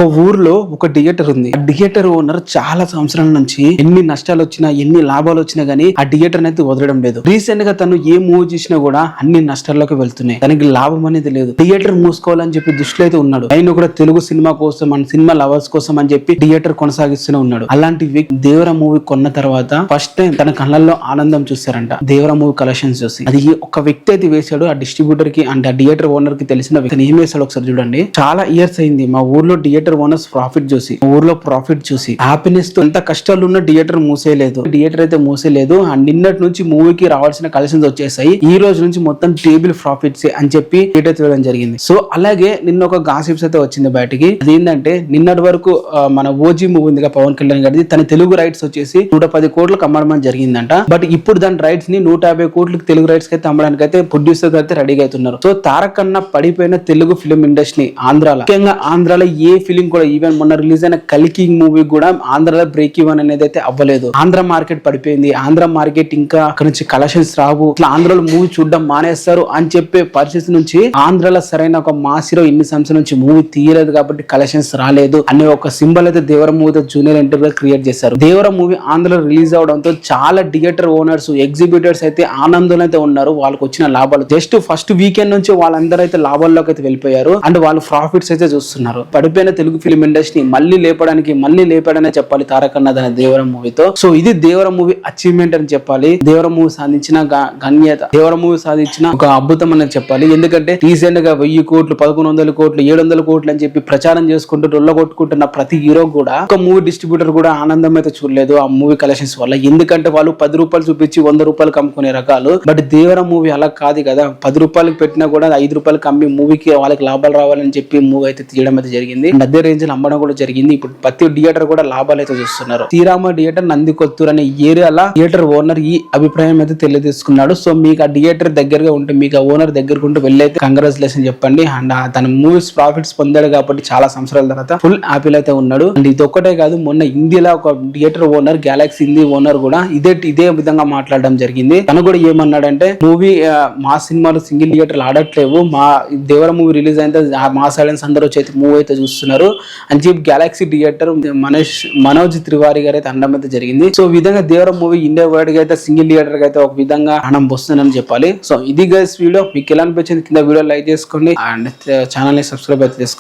ఒక ఊర్లో ఒక థియేటర్ ఉంది. ఆ థియేటర్ ఓనర్ చాలా సంవత్సరాల నుంచి ఎన్ని నష్టాలు వచ్చినా ఎన్ని లాభాలు వచ్చినా గానీ ఆ థియేటర్ అయితే వదలడం లేదు. రీసెంట్ గా తను ఏ మూవీ చూసినా కూడా అన్ని నష్టాల్లోకి వెళ్తున్నాయి. తనకి లాభం అనేది లేదు. థియేటర్ మూసుకోవాలని చెప్పి దృష్టిలో అయితే ఉన్నాడు. ఆయన కూడా తెలుగు సినిమా కోసం, మన సినిమా లవర్స్ కోసం అని చెప్పి థియేటర్ కొనసాగిస్తూనే ఉన్నాడు. అలాంటి వ్యక్తి దేవర మూవీ కొన్న తర్వాత ఫస్ట్ టైం తన కళ్ళల్లో ఆనందం చూస్తారంట. దేవర మూవీ కలెక్షన్స్ చూసి అది ఒక వ్యక్తి అయితే వేశాడు. ఆ డిస్ట్రిబ్యూటర్ కి అంటే ఆ థియేటర్ ఓనర్ కి తెలిసిన వ్యక్తి ఏం వేశాడు ఒకసారి చూడండి. చాలా ఇయర్స్ అయింది మా ఊర్లో థియేటర్ ఓనర్స్ ప్రాఫిట్ చూసి, ఊర్లో ప్రాఫిట్ చూసి హ్యాపీనెస్ తో ఎంత కష్టాలు ఉన్న థియేటర్ మూసేయలేదు. థియేటర్ అయితే మూసేయలేదు. నిన్నటి నుంచి మూవీకి రావాల్సిన కలెక్షన్స్ వచ్చేసాయి. ఈ రోజు నుంచి మొత్తం టేబుల్ ప్రాఫిట్స్ అని చెప్పి థియేటర్ తీయడం జరిగింది. సో అలాగే నిన్న ఒక గాసిప్స్ అయితే వచ్చింది బయటికి. అదేంటంటే నిన్నటి వరకు మన ఓజీ మూవీ ఉంది పవన్ కళ్యాణ్ గారిది, తన తెలుగు రైట్స్ వచ్చేసి 110 కోట్లకు అమ్మడం జరిగిందంట. బట్ ఇప్పుడు దాని రైట్స్ ని 150 కోట్లకు తెలుగు రైట్స్ అయితే అమ్మడానికి అయితే ప్రొడ్యూసర్ అయితే రెడీగా అవుతున్నారు. సో తారక్ అన్న పడిపోయిన తెలుగు ఫిలిం ఇండస్ట్రీ ఆంధ్రాలో, ముఖ్యంగా ఆంధ్రాలో ఏ ఫిలిం కూడా, ఈవెన్ మొన్న రిలీజ్ అయిన కల్కి మూవీ కూడా ఆంధ్రాలో బ్రేక్ ఈవెన్ అనేది అయితే అవ్వలేదు. ఆంధ్ర మార్కెట్ పడిపోయింది. ఆంధ్ర మార్కెట్ ఇంకా అక్కడ నుంచి కలెక్షన్స్ రావు, ఇట్లా ఆంధ్రాలో మూవీ చూడడం మానేస్తారు అని చెప్పే పరిస్థితి నుంచి ఆంధ్రాలో సరైన ఒక మాస్ హీరో ఇన్ని సంవత్సరాల నుంచి మూవీ తీయలేదు కాబట్టి కలెక్షన్స్ రాలేదు అనే ఒక సింబల్ అయితే దేవర మూవీతో జూనియర్ ఎన్టీఆర్ క్రియేట్ చేశారు. దేవర మూవీ ఆంధ్రలో రిలీజ్ అవడంతో చాలా థియేటర్ ఓనర్స్, ఎగ్జిబిటర్స్ అయితే ఆనందంలో అయితే ఉన్నారు. వాళ్ళకి వచ్చిన లాభాలు జస్ట్ ఫస్ట్ వీకెండ్ నుంచి వాళ్ళందరూ అయితే లాభాల్లోకి అయితే వెళ్ళిపోయారు. అండ్ వాళ్ళు ప్రాఫిట్స్ అయితే చూస్తున్నారు. పడిపోయిన తెలుగు ఫిలిం ఇండస్ట్రీ మళ్ళీ లేపాడనే చెప్పాలి తారక్ అన్న తన దేవర మూవీతో. సో ఇది దేవర మూవీ అచీవ్మెంట్ అని చెప్పాలి. దేవర మూవీ సాధించిన గణ్యత, దేవర మూవీ సాధించిన ఒక అద్భుతం అని చెప్పాలి. ఎందుకంటే రీసెంట్ గా 1000 కోట్లు 1100 కోట్లు 700 కోట్లు అని చెప్పి ప్రచారం చేసుకుంటూ రొల్ల కొట్టుకుంటున్న ప్రతి హీరో కూడా ఒక మూవీ డిస్ట్రిబ్యూటర్ కూడా ఆనందం అయితే చూడలేదు ఆ మూవీ కలెక్షన్స్ వల్ల. ఎందుకంటే వాళ్ళు 10 రూపాయలు చూపించి 100 రూపాయలు అమ్ముకునే రకాలు. బట్ దేవర మూవీ అలా కాదు కదా. 10 రూపాయలకు పెట్టినా కూడా 5 రూపాయలకు అమ్మి మూవీకి వాళ్ళకి లాభాలు రావాలని చెప్పి మూవీ అయితే తీయడం అయితే జరిగింది. అదే రేంజ్ లో అమ్మడం కూడా జరిగింది. ఇప్పుడు ప్రతి థియేటర్ కూడా లాభాలు అయితే చూస్తున్నారు. శ్రీరామ థియేటర్ నందికొత్తూరు అనే ఏరియాలో థియేటర్ ఓనర్ ఈ అభిప్రాయం అయితే తెలియజేసుకున్నాడు. సో మీకు ఆ థియేటర్ దగ్గరగా ఉంటే, మీకు ఆ ఓనర్ దగ్గరకు ఉంటే వెళ్ళైతే కంగ్రాచులేషన్ చెప్పండి. అండ్ తన మూవీస్ ప్రాఫిట్స్ పొందాడు కాబట్టి చాలా సంవత్సరాల తర్వాత ఫుల్ హ్యాపీ అయితే ఉన్నాడు. అండ్ ఇది ఒక్కటే కాదు, మొన్న ఇండియాలో ఒక theatre owner Galaxy Hindi owner కూడా ఇదే విధంగా మాట్లాడడం జరిగింది. తను కూడా ఏమన్నాడంటే, మూవీ మా సినిమాలు సింగిల్ థియేటర్లు ఆడట్లేవు, మా దేవర మూవీ రిలీజ్ అయితే మా సైలెన్స్ అందరూ చేతి మూవీ అయితే చూస్తున్నారు అని చెప్పి గ్యాలక్సీ థియేటర్ మనోజ్ తివారీ గారు అయితే అనడం అయితే జరిగింది. సో ఈ విధంగా దేవర మూవీ ఇండియా వైడ్ గా అయితే సింగిల్ థియేటర్ గా అయితే ఒక విధంగా హనం వస్తుందని చెప్పాలి. సో ఇది గైస్ వీడియో. మీకు ఎలా అనిపించింది కింద వీడియో లైక్ చేసుకోండి అండ్ ఛానల్ ని సబ్స్క్రైబ్ అయితే చేసుకోండి.